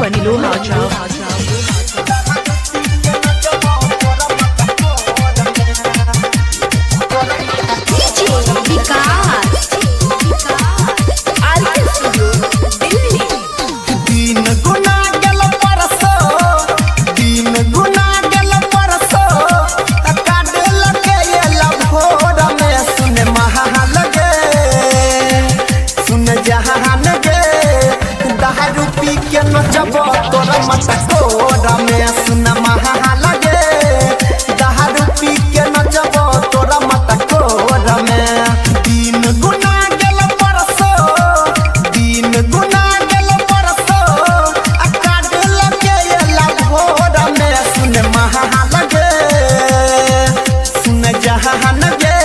Madhubani Lohacha. तोरा मटकोरा में सुन महा लगे दारू पी के नचबो तोरा मटकोरा में दिन गुना गेल परसो अकाड लगे एला भोर में सुन महा लगे सुन जहान गे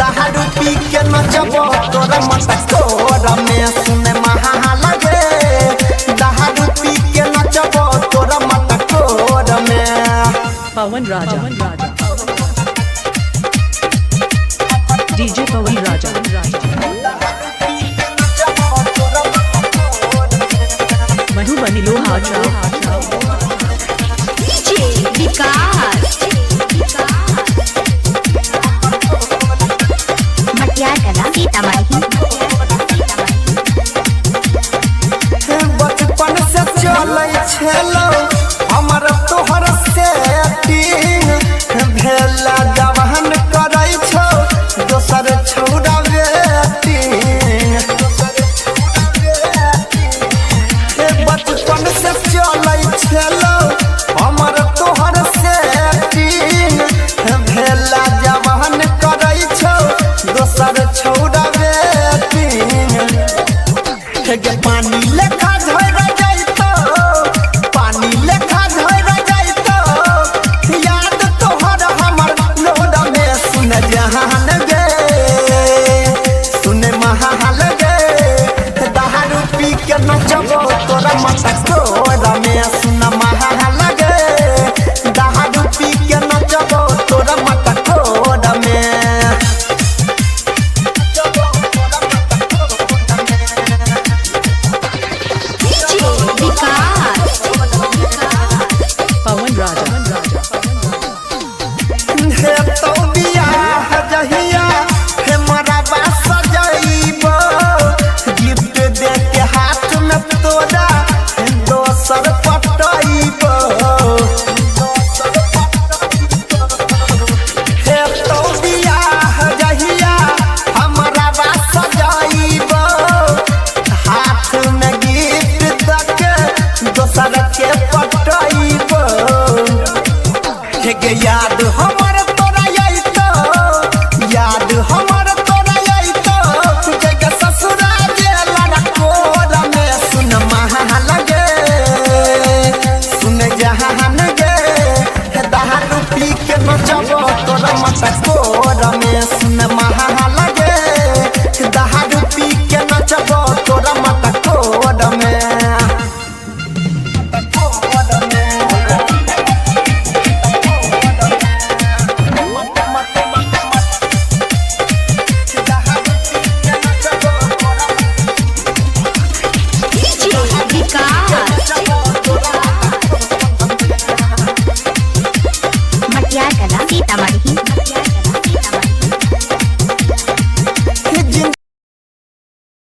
दारू पी के नचबो तोरा मटकोरा में सुन महा लगे Pawan Raja. DJ Pawan Raja. Madhubani Lohacha. DJ Vikas. Matiar Kala Sitamarhi. बचपन से चलै छेलो हमर तोहर सेटिंग भेला जवान करै छौ दोसर छौड़ा वेटिंग बचपन से चलै छेलो हमर तोहर सेटिंग भेला जवान करै छौ दोसर छौड़ा वेटिंग के पानी लेखा झर जाइतो पानी लेखा झर जाइतो याद तोहर हमर लोड में सुन जहान गे सुन महाल गे दारू पी के नचबो तोरा मटकोरा में सुन महाल गे दारू पी के नचबो तोरा मटकोरा में Pawan Raja. हे तो बियाह जहिया हे मरबा सजइबो गिफ्ट दे के हाथ में तोरा दोसर पटइबो हे तो बियाह जहिया हमरा बा सजइबो हाथ में गिफ्ट दे के दोसर के पटइबो हे याद हमर तोरा याद हमर तोरा जग ससुरा गेला रकोरा में सुन महा लगे सुन जहान गे दारू पी के नचबो तोरा मटकोरा में सुन महा लगे दारू पी के नचबो